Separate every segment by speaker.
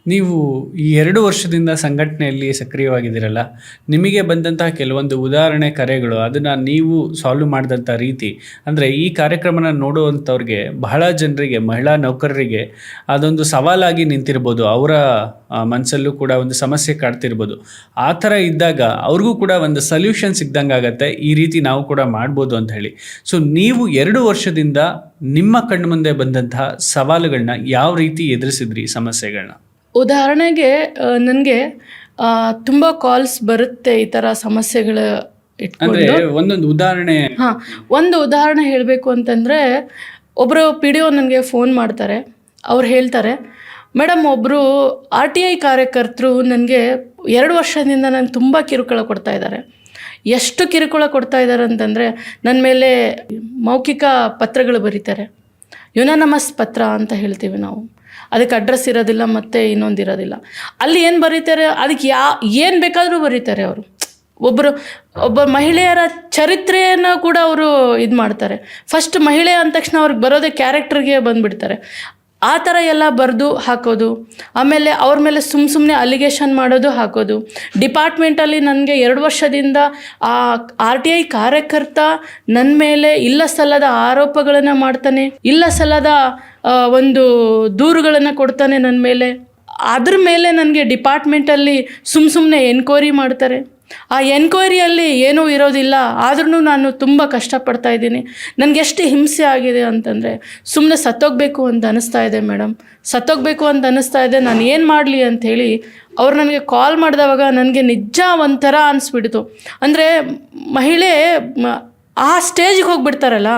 Speaker 1: ನೀವು ಈ 2 ವರ್ಷದಿಂದ ಸಂಘಟನೆಯಲ್ಲಿ ಸಕ್ರಿಯವಾಗಿದ್ದೀರಲ್ಲ, ನಿಮಗೆ ಬಂದಂತಹ ಕೆಲವೊಂದು ಉದಾಹರಣೆ ಕರೆಗಳು, ಅದನ್ನು ನೀವು ಸಾಲ್ವ್ ಮಾಡಿದಂಥ ರೀತಿ, ಅಂದರೆ ಈ ಕಾರ್ಯಕ್ರಮನ ನೋಡುವಂಥವ್ರಿಗೆ ಬಹಳ ಜನರಿಗೆ, ಮಹಿಳಾ ನೌಕರರಿಗೆ ಅದೊಂದು ಸವಾಲಾಗಿ ನಿಂತಿರ್ಬೋದು. ಅವರ ಮನಸ್ಸಲ್ಲೂ ಕೂಡ ಒಂದು ಸಮಸ್ಯೆ ಕಾಡ್ತಿರ್ಬೋದು. ಆ ಥರ ಇದ್ದಾಗ ಅವ್ರಿಗೂ ಕೂಡ ಒಂದು ಸೊಲ್ಯೂಷನ್ ಸಿಗ್ದಂಗೆ ಆಗುತ್ತೆ, ಈ ರೀತಿ ನಾವು ಕೂಡ ಮಾಡ್ಬೋದು ಅಂತ ಹೇಳಿ. ಸೊ ನೀವು 2 ವರ್ಷದಿಂದ ನಿಮ್ಮ ಕಣ್ಮುಂದೆ ಬಂದಂತಹ ಸವಾಲುಗಳನ್ನ ಯಾವ ರೀತಿ ಎದುರಿಸಿದ್ರಿ, ಸಮಸ್ಯೆಗಳನ್ನ?
Speaker 2: ಉದಾಹರಣೆಗೆ ನನಗೆ ತುಂಬ ಕಾಲ್ಸ್ ಬರುತ್ತೆ ಈ ಥರ ಸಮಸ್ಯೆಗಳು
Speaker 1: ಅಂದ್ರೆ
Speaker 2: ಇಟ್ಕೊಂಡು.
Speaker 1: ಒಂದೊಂದು ಉದಾಹರಣೆ.
Speaker 2: ಹಾಂ, ಒಂದು ಉದಾಹರಣೆ ಹೇಳಬೇಕು ಅಂತಂದರೆ, ಒಬ್ಬರು ಪಿ ಡಿ ಒ ನನಗೆ ಫೋನ್ ಮಾಡ್ತಾರೆ. ಅವ್ರು ಹೇಳ್ತಾರೆ, ಮೇಡಮ್ ಒಬ್ಬರು RTI ಕಾರ್ಯಕರ್ತರು ನನಗೆ 2 ವರ್ಷದಿಂದ ನನಗೆ ತುಂಬ ಕಿರುಕುಳ ಕೊಡ್ತಾ ಇದ್ದಾರೆ. ಎಷ್ಟು ಕಿರುಕುಳ ಕೊಡ್ತಾ ಇದ್ದಾರೆ ಅಂತಂದರೆ, ನನ್ನ ಮೇಲೆ ಮೌಖಿಕ ಪತ್ರಗಳು ಬರೀತಾರೆ. ಯುನಾನಮಸ್ ಪತ್ರ ಅಂತ ಹೇಳ್ತೀವಿ ನಾವು. ಅದಕ್ಕೆ ಅಡ್ರೆಸ್ ಇರೋದಿಲ್ಲ ಮತ್ತು ಇನ್ನೊಂದು ಇರೋದಿಲ್ಲ. ಅಲ್ಲಿ ಏನು ಬರೀತಾರೆ, ಅದಕ್ಕೆ ಏನು ಬೇಕಾದರೂ ಬರೀತಾರೆ ಅವರು. ಒಬ್ಬ ಮಹಿಳೆಯರ ಚರಿತ್ರೆಯನ್ನು ಕೂಡ ಅವರು ಇದು ಮಾಡ್ತಾರೆ. ಫಸ್ಟ್ ಮಹಿಳೆ ಅಂದ ತಕ್ಷಣ ಅವ್ರಿಗೆ ಬರೋದೇ ಕ್ಯಾರೆಕ್ಟರ್ಗೆ ಬಂದುಬಿಡ್ತಾರೆ. ಆ ಥರ ಎಲ್ಲ ಬರೆದು ಹಾಕೋದು. ಆಮೇಲೆ ಅವ್ರ ಮೇಲೆ ಸುಮ್ಮನೆ ಅಲಿಗೇಷನ್ ಮಾಡೋದು, ಹಾಕೋದು. ಡಿಪಾರ್ಟ್ಮೆಂಟಲ್ಲಿ ನನಗೆ 2 ವರ್ಷದಿಂದ ಆ RTI ಕಾರ್ಯಕರ್ತ ನನ್ನ ಮೇಲೆ ಇಲ್ಲ ಸಲ್ಲದ ಆರೋಪಗಳನ್ನು ಮಾಡ್ತಾನೆ, ಇಲ್ಲ ಸಲ್ಲದ ಒಂದು ದೂರುಗಳನ್ನು ಕೊಡ್ತಾನೆ ನನ್ನ ಮೇಲೆ. ಅದ್ರ ಮೇಲೆ ನನಗೆ ಡಿಪಾರ್ಟ್ಮೆಂಟಲ್ಲಿ ಸುಮ್ಮನೆ ಎನ್ಕ್ವೈರಿ ಮಾಡ್ತಾರೆ. ಆ ಎನ್ಕ್ವೈರಿಯಲ್ಲಿ ಏನೂ ಇರೋದಿಲ್ಲ, ಆದ್ರೂ ನಾನು ತುಂಬ ಕಷ್ಟಪಡ್ತಾ ಇದ್ದೀನಿ. ನನಗೆ ಎಷ್ಟು ಹಿಂಸೆ ಆಗಿದೆ ಅಂತಂದರೆ, ಸುಮ್ಮನೆ ಸತ್ತೋಗಬೇಕು ಅಂತ ಅನ್ನಿಸ್ತಾ ಇದೆ ಮೇಡಮ್, ಸತ್ತೋಗಬೇಕು ಅಂತ ಅನ್ನಿಸ್ತಾ ಇದೆ, ನಾನು ಏನು ಮಾಡಲಿ ಅಂಥೇಳಿ ಅವ್ರು ನನಗೆ ಕಾಲ್ ಮಾಡಿದವಾಗ ನನಗೆ ನಿಜ ಒಂಥರ ಅನಿಸ್ಬಿಡ್ತು. ಅಂದರೆ ಮಹಿಳೆ ಆ ಸ್ಟೇಜಿಗೆ ಹೋಗಿಬಿಡ್ತಾರಲ್ಲ.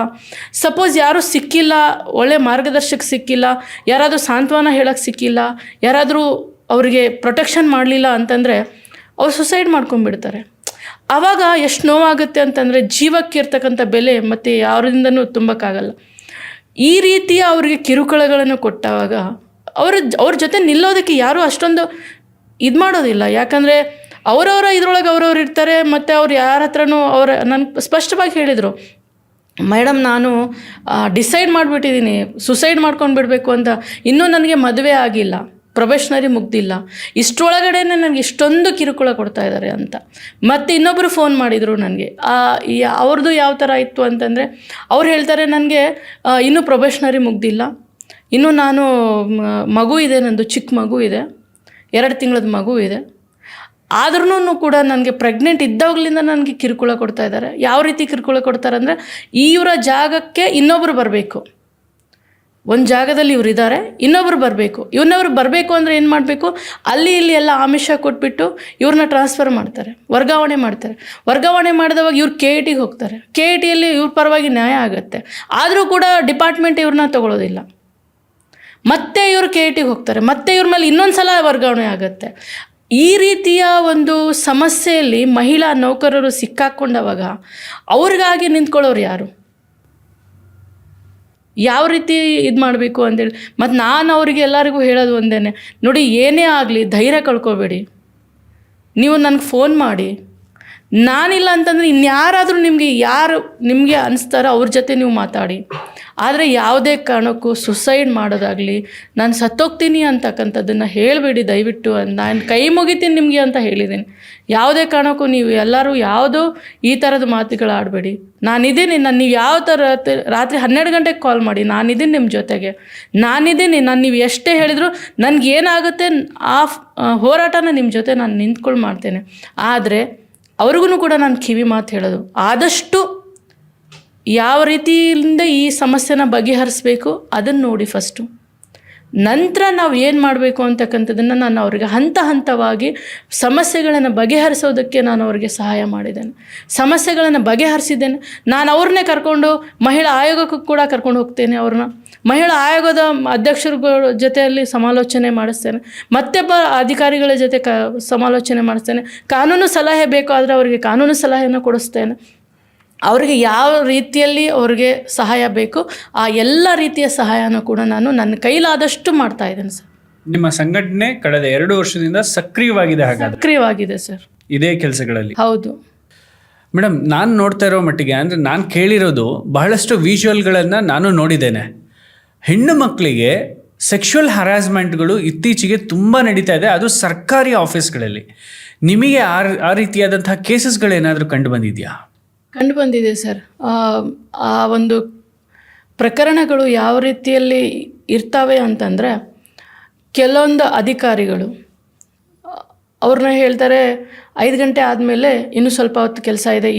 Speaker 2: ಸಪೋಸ್ ಯಾರೂ ಸಿಕ್ಕಿಲ್ಲ, ಒಳ್ಳೆ ಮಾರ್ಗದರ್ಶಕ ಸಿಕ್ಕಿಲ್ಲ, ಯಾರಾದರೂ ಸಾಂತ್ವನ ಹೇಳೋಕ್ಕೆ ಸಿಕ್ಕಿಲ್ಲ, ಯಾರಾದರೂ ಅವರಿಗೆ ಪ್ರೊಟೆಕ್ಷನ್ ಮಾಡಲಿಲ್ಲ ಅಂತಂದರೆ ಅವ್ರು ಸುಸೈಡ್ ಮಾಡ್ಕೊಂಡ್ಬಿಡ್ತಾರೆ. ಆವಾಗ ಎಷ್ಟು ನೋವಾಗುತ್ತೆ ಅಂತಂದರೆ, ಜೀವಕ್ಕೆ ಇರ್ತಕ್ಕಂಥ ಬೆಲೆ ಮತ್ತು ಯಾರಿಂದನೂ ತುಂಬಕ್ಕಾಗಲ್ಲ. ಈ ರೀತಿಯ ಅವ್ರಿಗೆ ಕಿರುಕುಳಗಳನ್ನು ಕೊಟ್ಟಾಗ ಅವ್ರ ಜೊತೆ ನಿಲ್ಲೋದಕ್ಕೆ ಯಾರೂ ಅಷ್ಟೊಂದು ಇದು ಮಾಡೋದಿಲ್ಲ. ಯಾಕಂದರೆ ಅವರವರ ಇದ್ರೊಳಗೆ ಅವ್ರವ್ರು ಇರ್ತಾರೆ. ಮತ್ತು ಅವ್ರು ಯಾರ ಹತ್ರನೂ ನನಗೆ ಸ್ಪಷ್ಟವಾಗಿ ಹೇಳಿದರು, ಮೇಡಮ್ ನಾನು ಡಿಸೈಡ್ ಮಾಡಿಬಿಟ್ಟಿದ್ದೀನಿ, ಸುಸೈಡ್ ಮಾಡ್ಕೊಂಡು ಬಿಡಬೇಕು ಅಂತ. ಇನ್ನೂ ನನಗೆ ಮದುವೆ ಆಗಿಲ್ಲ, ಪ್ರೊಬೆಷ್ನರಿ ಮುಗ್ದಿಲ್ಲ, ಇಷ್ಟರೊಳಗಡೆ ನನಗೆ ಇಷ್ಟೊಂದು ಕಿರುಕುಳ ಕೊಡ್ತಾ ಇದ್ದಾರೆ ಅಂತ. ಮತ್ತು ಇನ್ನೊಬ್ಬರು ಫೋನ್ ಮಾಡಿದರು ನನಗೆ. ಅವ್ರದ್ದು ಯಾವ ಥರ ಇತ್ತು ಅಂತಂದರೆ, ಅವ್ರು ಹೇಳ್ತಾರೆ, ನನಗೆ ಇನ್ನೂ ಪ್ರೊಬೆಷ್ನರಿ ಮುಗ್ದಿಲ್ಲ, ಇನ್ನೂ ನಾನು ಮಗು ಇದೆ, ನಂದು ಚಿಕ್ಕ ಮಗು ಇದೆ, 2 ತಿಂಗಳದ ಮಗು ಇದೆ, ಆದ್ರೂ ಕೂಡ ನನಗೆ ಪ್ರೆಗ್ನೆಂಟ್ ಇದ್ದಾಗಲಿಂದ ನನಗೆ ಕಿರುಕುಳ ಕೊಡ್ತಾ ಇದ್ದಾರೆ. ಯಾವ ರೀತಿ ಕಿರುಕುಳ ಕೊಡ್ತಾರೆ ಅಂದರೆ, ಇವರ ಜಾಗಕ್ಕೆ ಇನ್ನೊಬ್ಬರು ಬರಬೇಕು. ಒಂದು ಜಾಗದಲ್ಲಿ ಇವ್ರು ಇದ್ದಾರೆ, ಇನ್ನೊಬ್ರು ಬರಬೇಕು. ಇನ್ನೊಬ್ರು ಬರಬೇಕು ಅಂದರೆ ಏನು ಮಾಡಬೇಕು, ಅಲ್ಲಿ ಇಲ್ಲಿ ಎಲ್ಲ ಆಮಿಷ ಕೊಟ್ಬಿಟ್ಟು ಇವ್ರನ್ನ ಟ್ರಾನ್ಸ್ಫರ್ ಮಾಡ್ತಾರೆ, ವರ್ಗಾವಣೆ ಮಾಡ್ತಾರೆ. ವರ್ಗಾವಣೆ ಮಾಡಿದವಾಗ ಇವ್ರು KIT ಹೋಗ್ತಾರೆ. KITಯಲ್ಲಿ ಇವ್ರ ಪರವಾಗಿ ನ್ಯಾಯ ಆಗುತ್ತೆ. ಆದರೂ ಕೂಡ ಡಿಪಾರ್ಟ್ಮೆಂಟ್ ಇವ್ರನ್ನ ತಗೊಳ್ಳೋದಿಲ್ಲ. ಮತ್ತೆ ಇವರು KIT ಹೋಗ್ತಾರೆ, ಮತ್ತೆ ಇವ್ರ ಮೇಲೆ ಇನ್ನೊಂದು ಸಲ ವರ್ಗಾವಣೆ ಆಗುತ್ತೆ. ಈ ರೀತಿಯ ಒಂದು ಸಮಸ್ಯೆಯಲ್ಲಿ ಮಹಿಳಾ ನೌಕರರು ಸಿಕ್ಕಾಕೊಂಡವಾಗ ಅವ್ರಿಗಾಗಿ ನಿಂತ್ಕೊಳ್ಳೋರು ಯಾರು? ಯಾವ ರೀತಿ ಇದು ಮಾಡಬೇಕು ಅಂತೇಳಿ. ಮತ್ತು ನಾನು ಅವರಿಗೆ ಎಲ್ಲರಿಗೂ ಹೇಳೋದು ಒಂದೇ, ನೋಡಿ ಏನೇ ಆಗಲಿ ಧೈರ್ಯ ಕಳ್ಕೊಬೇಡಿ. ನೀವು ನನಗೆ ಫೋನ್ ಮಾಡಿ, ನಾನಿಲ್ಲ ಅಂತಂದರೆ ಇನ್ಯಾರಾದರೂ ಯಾರು ನಿಮಗೆ ಅನಿಸ್ತಾರೋ ಅವ್ರ ಜೊತೆ ನೀವು ಮಾತಾಡಿ. ಆದರೆ ಯಾವುದೇ ಕಾರಣಕ್ಕೂ ಸುಸೈಡ್ ಮಾಡೋದಾಗಲಿ, ನಾನು ಸತ್ತೋಗ್ತೀನಿ ಅಂತಕ್ಕಂಥದ್ದನ್ನು ಹೇಳಬೇಡಿ ದಯವಿಟ್ಟು. ನಾನು ಕೈ ಮುಗಿತೀನಿ ನಿಮಗೆ ಅಂತ ಹೇಳಿದ್ದೀನಿ. ಯಾವುದೇ ಕಾರಣಕ್ಕೂ ನೀವು ಎಲ್ಲರೂ ಯಾವುದೋ ಈ ಥರದ ಮಾತುಗಳು ಆಡಬೇಡಿ. ನಾನಿದ್ದೀನಿ, ನೀವು ಯಾವ ಥರ ರಾತ್ರಿ 12 ಗಂಟೆಗೆ ಕಾಲ್ ಮಾಡಿ, ನಾನಿದ್ದೀನಿ ನಿಮ್ಮ ಜೊತೆಗೆ, ನಾನಿದ್ದೀನಿ. ನೀವು ಎಷ್ಟೇ ಹೇಳಿದ್ರು ನನಗೇನಾಗುತ್ತೆ ಆ ಹೋರಾಟನ ನಿಮ್ಮ ಜೊತೆ ನಾನು ನಿಂತ್ಕೊಂಡು ಮಾಡ್ತೇನೆ. ಆದರೆ ಅವ್ರಿಗೂ ಕೂಡ ನಾನು ಕಿವಿ ಮಾತು ಹೇಳೋದು, ಆದಷ್ಟು ಯಾವ ರೀತಿಯಿಂದ ಈ ಸಮಸ್ಯೆನ ಬಗೆಹರಿಸ್ಬೇಕು ಅದನ್ನು ನೋಡಿ ಫಸ್ಟು. ನಂತರ ನಾವು ಏನು ಮಾಡಬೇಕು ಅಂತಕ್ಕಂಥದ್ದನ್ನು ನಾನು ಅವ್ರಿಗೆ ಹಂತವಾಗಿ ಸಮಸ್ಯೆಗಳನ್ನು ಬಗೆಹರಿಸೋದಕ್ಕೆ ನಾನು ಅವ್ರಿಗೆ ಸಹಾಯ ಮಾಡಿದ್ದೇನೆ, ಸಮಸ್ಯೆಗಳನ್ನು ಬಗೆಹರಿಸಿದ್ದೇನೆ. ನಾನು ಅವ್ರನ್ನೇ ಕರ್ಕೊಂಡು ಮಹಿಳಾ ಆಯೋಗಕ್ಕೂ ಕೂಡ ಕರ್ಕೊಂಡು ಹೋಗ್ತೇನೆ. ಅವ್ರನ್ನ ಮಹಿಳಾ ಆಯೋಗದ ಅಧ್ಯಕ್ಷರುಗಳ ಜೊತೆಯಲ್ಲಿ ಸಮಾಲೋಚನೆ ಮಾಡಿಸ್ತೇನೆ, ಮತ್ತೆಬ್ಬ ಅಧಿಕಾರಿಗಳ ಜೊತೆ ಸಮಾಲೋಚನೆ ಮಾಡಿಸ್ತೇನೆ. ಕಾನೂನು ಸಲಹೆ ಬೇಕಾದರೆ ಅವರಿಗೆ ಕಾನೂನು ಸಲಹೆಯನ್ನು ಕೊಡಿಸ್ತೇನೆ. ಅವರಿಗೆ ಯಾವ ರೀತಿಯಲ್ಲಿ ಅವ್ರಿಗೆ ಸಹಾಯ ಬೇಕು ಆ ಎಲ್ಲ ರೀತಿಯ ಸಹಾಯನೂ ಕೂಡ ನಾನು ನನ್ನ ಕೈಲಾದಷ್ಟು ಮಾಡ್ತಾ ಇದ್ದೇನೆ ಸರ್.
Speaker 1: ನಿಮ್ಮ ಸಂಘಟನೆ ಕಳೆದ 2 ವರ್ಷದಿಂದ ಸಕ್ರಿಯವಾಗಿದೆ. ಹಾಗಾದ್ರೆ
Speaker 2: ಸಕ್ರಿಯವಾಗಿದೆ ಸರ್
Speaker 1: ಇದೇ ಕೆಲಸಗಳಲ್ಲಿ.
Speaker 2: ಹೌದು
Speaker 1: ಮೇಡಮ್, ನಾನು ನೋಡ್ತಾ ಇರೋ ಮಟ್ಟಿಗೆ, ಅಂದರೆ ನಾನು ಕೇಳಿರೋದು ಬಹಳಷ್ಟು ವಿಜುವಲ್ಗಳನ್ನು ನಾನು ನೋಡಿದ್ದೇನೆ. ಹೆಣ್ಣು ಮಕ್ಕಳಿಗೆ ಸೆಕ್ಷುವಲ್ ಹರಾಸ್ಮೆಂಟ್ಗಳು ಇತ್ತೀಚೆಗೆ ತುಂಬ ನಡೀತಾ ಇದೆ, ಅದು ಸರ್ಕಾರಿ ಆಫೀಸ್ಗಳಲ್ಲಿ. ನಿಮಗೆ ಆ ರೀತಿಯಾದಂತಹ ಕೇಸಸ್ಗಳೇನಾದರೂ ಕಂಡು ಬಂದಿದೆಯಾ?
Speaker 2: ಕಂಡು ಬಂದಿದೆ ಸರ್. ಆ ಒಂದು ಪ್ರಕರಣಗಳು ಯಾವ ರೀತಿಯಲ್ಲಿ ಇರ್ತವೆ ಅಂತಂದರೆ, ಕೆಲವೊಂದು ಅಧಿಕಾರಿಗಳು ಅವ್ರನ್ನ ಹೇಳ್ತಾರೆ 5 ಗಂಟೆ ಆದಮೇಲೆ ಇನ್ನೂ ಸ್ವಲ್ಪ ಹೊತ್ತು ಕೆಲಸ ಇದೆ,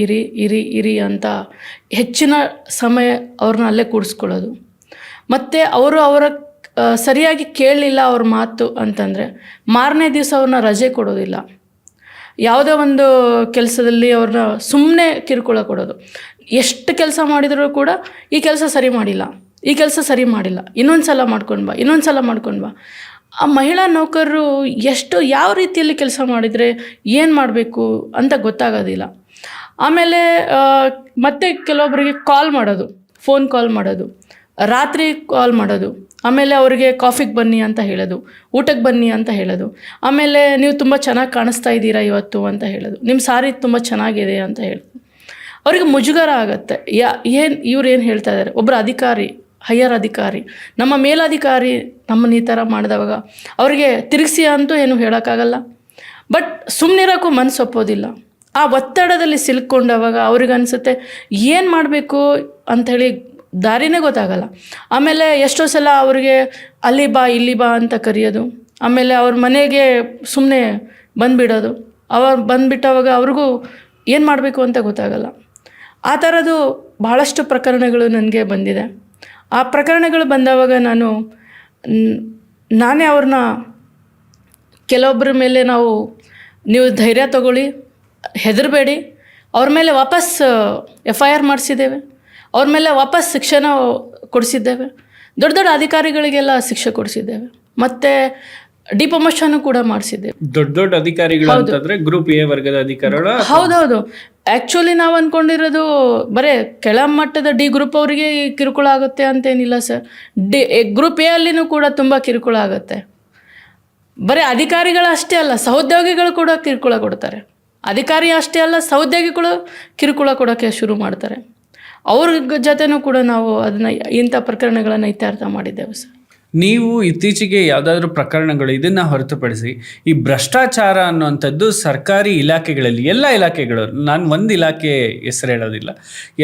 Speaker 2: ಇರಿ ಅಂತ ಹೆಚ್ಚಿನ ಸಮಯ ಅವ್ರನ್ನ ಅಲ್ಲೇ ಕೂಡಿಸ್ಕೊಳ್ಳೋದು. ಮತ್ತು ಅವರ ಸರಿಯಾಗಿ ಕೇಳಲಿಲ್ಲ ಅವ್ರ ಮಾತು ಅಂತಂದರೆ ಮಾರನೇ ದಿವಸ ಅವ್ರನ್ನ ರಜೆ ಕೊಡೋದಿಲ್ಲ. ಯಾವುದೋ ಒಂದು ಕೆಲಸದಲ್ಲಿ ಅವ್ರನ್ನ ಸುಮ್ಮನೆ ಕಿರುಕುಳ ಕೊಡೋದು. ಎಷ್ಟು ಕೆಲಸ ಮಾಡಿದರೂ ಕೂಡ ಈ ಕೆಲಸ ಸರಿ ಮಾಡಿಲ್ಲ, ಇನ್ನೊಂದು ಸಲ ಮಾಡ್ಕೊಂಡು ಬಾ. ಆ ಮಹಿಳಾ ನೌಕರರು ಯಾವ ರೀತಿಯಲ್ಲಿ ಕೆಲಸ ಮಾಡಿದರೆ ಏನು ಮಾಡಬೇಕು ಅಂತ ಗೊತ್ತಾಗೋದಿಲ್ಲ. ಆಮೇಲೆ ಮತ್ತೆ ಕೆಲವೊಬ್ಬರಿಗೆ ಫೋನ್ ಕಾಲ್ ಮಾಡೋದು, ರಾತ್ರಿ ಕಾಲ್ ಮಾಡೋದು, ಆಮೇಲೆ ಅವರಿಗೆ ಕಾಫಿಗೆ ಬನ್ನಿ ಅಂತ ಹೇಳೋದು, ಊಟಕ್ಕೆ ಬನ್ನಿ ಅಂತ ಹೇಳೋದು, ಆಮೇಲೆ ನೀವು ತುಂಬ ಚೆನ್ನಾಗಿ ಕಾಣಿಸ್ತಾ ಇದ್ದೀರಾ ಇವತ್ತು ಅಂತ ಹೇಳೋದು, ನಿಮ್ಮ ಸಾರಿ ತುಂಬ ಚೆನ್ನಾಗಿದೆ ಅಂತ ಹೇಳೋದು. ಅವ್ರಿಗೆ ಮುಜುಗರ ಆಗುತ್ತೆ. ಇವ್ರು ಏನು ಹೇಳ್ತಾ ಇದ್ದಾರೆ, ಒಬ್ಬರು ಅಧಿಕಾರಿ, ಹೈಯರ್ ಅಧಿಕಾರಿ, ನಮ್ಮ ಮೇಲಧಿಕಾರಿ ನಮ್ಮನ್ನು ಈ ಥರ ಮಾಡಿದವಾಗ ಅವರಿಗೆ ತಿರುಗಿಸಿ ಅಂತೂ ಏನು ಹೇಳೋಕ್ಕಾಗಲ್ಲ. ಬಟ್ ಸುಮ್ಮನಿರೋಕ್ಕೂ ಮನಸ್ಸು ಒಪ್ಪೋದಿಲ್ಲ. ಆ ಒತ್ತಡದಲ್ಲಿ ಸಿಲುಕೊಂಡವಾಗ ಅವ್ರಿಗೆ ಅನಿಸುತ್ತೆ ಏನು ಮಾಡಬೇಕು ಅಂಥೇಳಿ ದಾರಿನೇ ಗೊತ್ತಾಗಲ್ಲ. ಆಮೇಲೆ ಎಷ್ಟೋ ಸಲ ಅವ್ರಿಗೆ ಅಲ್ಲಿ ಬಾ ಇಲ್ಲಿ ಬಾ ಅಂತ ಕರೆಯೋದು, ಆಮೇಲೆ ಅವ್ರ ಮನೆಗೆ ಸುಮ್ಮನೆ ಬಂದುಬಿಡೋದು. ಬಂದುಬಿಟ್ಟವಾಗ ಅವ್ರಿಗೂ ಏನು ಮಾಡಬೇಕು ಅಂತ ಗೊತ್ತಾಗಲ್ಲ. ಆ ಥರದ್ದು ಭಾಳಷ್ಟು ಪ್ರಕರಣಗಳು ನನಗೆ ಬಂದಿದೆ. ಆ ಪ್ರಕರಣಗಳು ಬಂದವಾಗ ನಾನೇ ಅವ್ರನ್ನ ಕೆಲವೊಬ್ಬರ ಮೇಲೆ ನೀವು ಧೈರ್ಯ ತಗೊಳ್ಳಿ, ಹೆದರಬೇಡಿ, ಅವ್ರ ಮೇಲೆ ವಾಪಸ್ FIR ಮಾಡಿಸಿದ್ದೇವೆ, ಅವ್ರ ಮೇಲೆ ವಾಪಸ್ ಶಿಕ್ಷಣ ಕೊಡಿಸಿದ್ದೇವೆ, ದೊಡ್ಡ ಅಧಿಕಾರಿಗಳಿಗೆಲ್ಲ ಶಿಕ್ಷೆ ಕೊಡಿಸಿದ್ದೇವೆ, ಮತ್ತು ಡಿಪ್ರಮೋಷನ್ ಕೂಡ ಮಾಡಿಸಿದ್ದೇವೆ.
Speaker 1: ದೊಡ್ಡ ಅಧಿಕಾರಿಗಳು ಅಂತಂದ್ರೆ ಗ್ರೂಪ್ ಎ ವರ್ಗದ ಅಧಿಕಾರಿಗಳು.
Speaker 2: ಹೌದೌದು. ಆ್ಯಕ್ಚುಲಿ ನಾವು ಅಂದ್ಕೊಂಡಿರೋದು ಬರೀ ಕೆಳಮಟ್ಟದ ಡಿ ಗ್ರೂಪ್ ಅವರಿಗೆ ಕಿರುಕುಳ ಆಗುತ್ತೆ ಅಂತೇನಿಲ್ಲ ಸರ್. ಗ್ರೂಪ್ ಎ ಅಲ್ಲಿನೂ ಕೂಡ ತುಂಬ ಕಿರುಕುಳ ಆಗುತ್ತೆ. ಬರೀ ಅಧಿಕಾರಿಗಳು ಅಷ್ಟೇ ಅಲ್ಲ, ಸಹೋದ್ಯೋಗಿಗಳು ಕೂಡ ಕಿರುಕುಳ ಕೊಡ್ತಾರೆ. ಅಧಿಕಾರಿ ಅಷ್ಟೇ ಅಲ್ಲ, ಸಹೋದ್ಯೋಗಿಗಳು ಕಿರುಕುಳ ಕೊಡೋಕ್ಕೆ ಶುರು ಮಾಡ್ತಾರೆ. ಅವ್ರ ಜೊತೆನೂ ಕೂಡ ನಾವು ಇಂಥ ಪ್ರಕರಣಗಳನ್ನು ಇತ್ಯರ್ಥ ಮಾಡಿದ್ದೇವೆ ಸರ್.
Speaker 1: ನೀವು ಇತ್ತೀಚೆಗೆ ಯಾವುದಾದ್ರೂ ಪ್ರಕರಣಗಳು ಇದನ್ನು ಹೊರತುಪಡಿಸಿ ಈ ಭ್ರಷ್ಟಾಚಾರ ಅನ್ನುವಂಥದ್ದು ಸರ್ಕಾರಿ ಇಲಾಖೆಗಳಲ್ಲಿ, ಎಲ್ಲ ಇಲಾಖೆಗಳು, ನಾನು ಒಂದು ಇಲಾಖೆ ಹೆಸರು ಹೇಳೋದಿಲ್ಲ,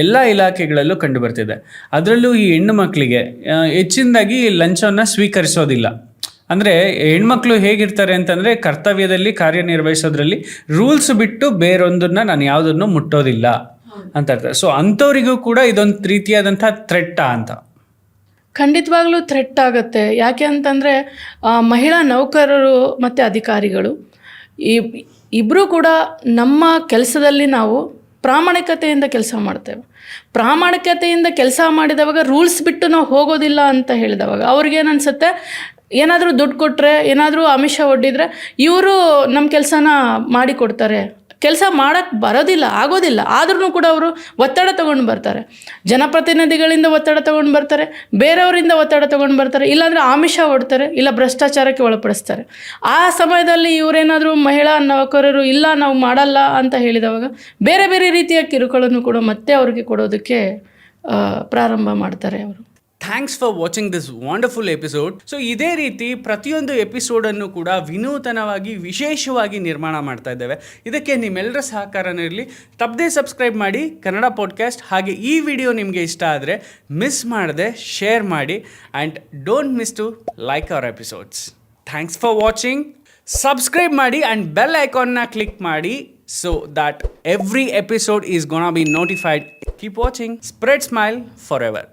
Speaker 1: ಎಲ್ಲ ಇಲಾಖೆಗಳಲ್ಲೂ ಕಂಡು ಬರ್ತಿದೆ. ಅದರಲ್ಲೂ ಈ ಹೆಣ್ಣು ಮಕ್ಕಳಿಗೆ ಹೆಚ್ಚಿನದಾಗಿ ಲಂಚವನ್ನು ಸ್ವೀಕರಿಸೋದಿಲ್ಲ. ಅಂದರೆ ಹೆಣ್ಮಕ್ಳು ಹೇಗಿರ್ತಾರೆ ಅಂತಂದರೆ, ಕರ್ತವ್ಯದಲ್ಲಿ ಕಾರ್ಯನಿರ್ವಹಿಸೋದ್ರಲ್ಲಿ ರೂಲ್ಸ್ ಬಿಟ್ಟು ಬೇರೊಂದನ್ನು ನಾನು ಯಾವುದನ್ನು ಮುಟ್ಟೋದಿಲ್ಲ ಅಂತ ಇರ್ತಾರೆ. ಸೊ ಅಂಥವರಿಗೂ ಕೂಡ ಇದೊಂದು ರೀತಿಯಾದಂಥ ಥ್ರೆಟ್ಟಾ ಅಂತ?
Speaker 2: ಖಂಡಿತವಾಗ್ಲೂ ಥ್ರೆಟ್ ಆಗುತ್ತೆ. ಯಾಕೆ ಅಂತಂದರೆ ಮಹಿಳಾ ನೌಕರರು ಮತ್ತು ಅಧಿಕಾರಿಗಳು ಇಬ್ಬರೂ ಕೂಡ ನಮ್ಮ ಕೆಲಸದಲ್ಲಿ ನಾವು ಪ್ರಾಮಾಣಿಕತೆಯಿಂದ ಕೆಲಸ ಮಾಡ್ತೇವೆ. ಪ್ರಾಮಾಣಿಕತೆಯಿಂದ ಕೆಲಸ ಮಾಡಿದವಾಗ ರೂಲ್ಸ್ ಬಿಟ್ಟು ನಾವು ಹೋಗೋದಿಲ್ಲ ಅಂತ ಹೇಳಿದವಾಗ ಅವ್ರಿಗೇನು ಅನಿಸುತ್ತೆ, ಏನಾದರೂ ದುಡ್ಡು ಕೊಟ್ಟರೆ, ಏನಾದರೂ ಆಮಿಷ ಒಡ್ಡಿದರೆ ಇವರು ನಮ್ಮ ಕೆಲಸನ ಮಾಡಿಕೊಡ್ತಾರೆ. ಕೆಲಸ ಮಾಡೋಕ್ಕೆ ಆಗೋದಿಲ್ಲ, ಆದ್ರೂ ಕೂಡ ಅವರು ಒತ್ತಡ ತೊಗೊಂಡು ಬರ್ತಾರೆ. ಜನಪ್ರತಿನಿಧಿಗಳಿಂದ ಒತ್ತಡ ತೊಗೊಂಡು ಬರ್ತಾರೆ, ಬೇರೆಯವರಿಂದ ಒತ್ತಡ ತೊಗೊಂಡು ಬರ್ತಾರೆ, ಇಲ್ಲಾಂದರೆ ಆಮಿಷ ಒಡ್ತಾರೆ, ಇಲ್ಲ ಭ್ರಷ್ಟಾಚಾರಕ್ಕೆ ಒಳಪಡಿಸ್ತಾರೆ. ಆ ಸಮಯದಲ್ಲಿ ಇವರೇನಾದರೂ ಮಹಿಳಾ ನೌಕರರು ಇಲ್ಲ ನಾವು ಮಾಡಲ್ಲ ಅಂತ ಹೇಳಿದವಾಗ ಬೇರೆ ಬೇರೆ ರೀತಿಯ ಕಿರುಕುಳನ್ನು ಕೂಡ ಮತ್ತೆ ಅವ್ರಿಗೆ ಕೊಡೋದಕ್ಕೆ ಪ್ರಾರಂಭ ಮಾಡ್ತಾರೆ ಅವರು.
Speaker 1: Thanks for watching this wonderful episode. So ಇದೇ ರೀತಿ ಪ್ರತಿಯೊಂದು ಎಪಿಸೋಡನ್ನು ಕೂಡ ವಿನೂತನವಾಗಿ ವಿಶೇಷವಾಗಿ ನಿರ್ಮಾಣ ಮಾಡ್ತಾ ಇದ್ದೇವೆ. ಇದಕ್ಕೆ ನಿಮ್ಮೆಲ್ಲರ ಸಹಕಾರನೂ ಇರಲಿ. ತಪ್ಪದೇ ಸಬ್ಸ್ಕ್ರೈಬ್ ಮಾಡಿ ಕನ್ನಡ ಪಾಡ್ಕಾಸ್ಟ್. ಹಾಗೆ ಈ ವಿಡಿಯೋ ನಿಮಗೆ ಇಷ್ಟ ಆದರೆ ಮಿಸ್ ಮಾಡದೆ ಶೇರ್ ಮಾಡಿ, and don't miss to like our episodes. Thanks for watching. Subscribe ಮಾಡಿ ಆ್ಯಂಡ್ ಬೆಲ್ ಐಕಾನ್ನ ಕ್ಲಿಕ್ ಮಾಡಿ so that every episode is gonna be notified. Keep watching. Spread smile forever.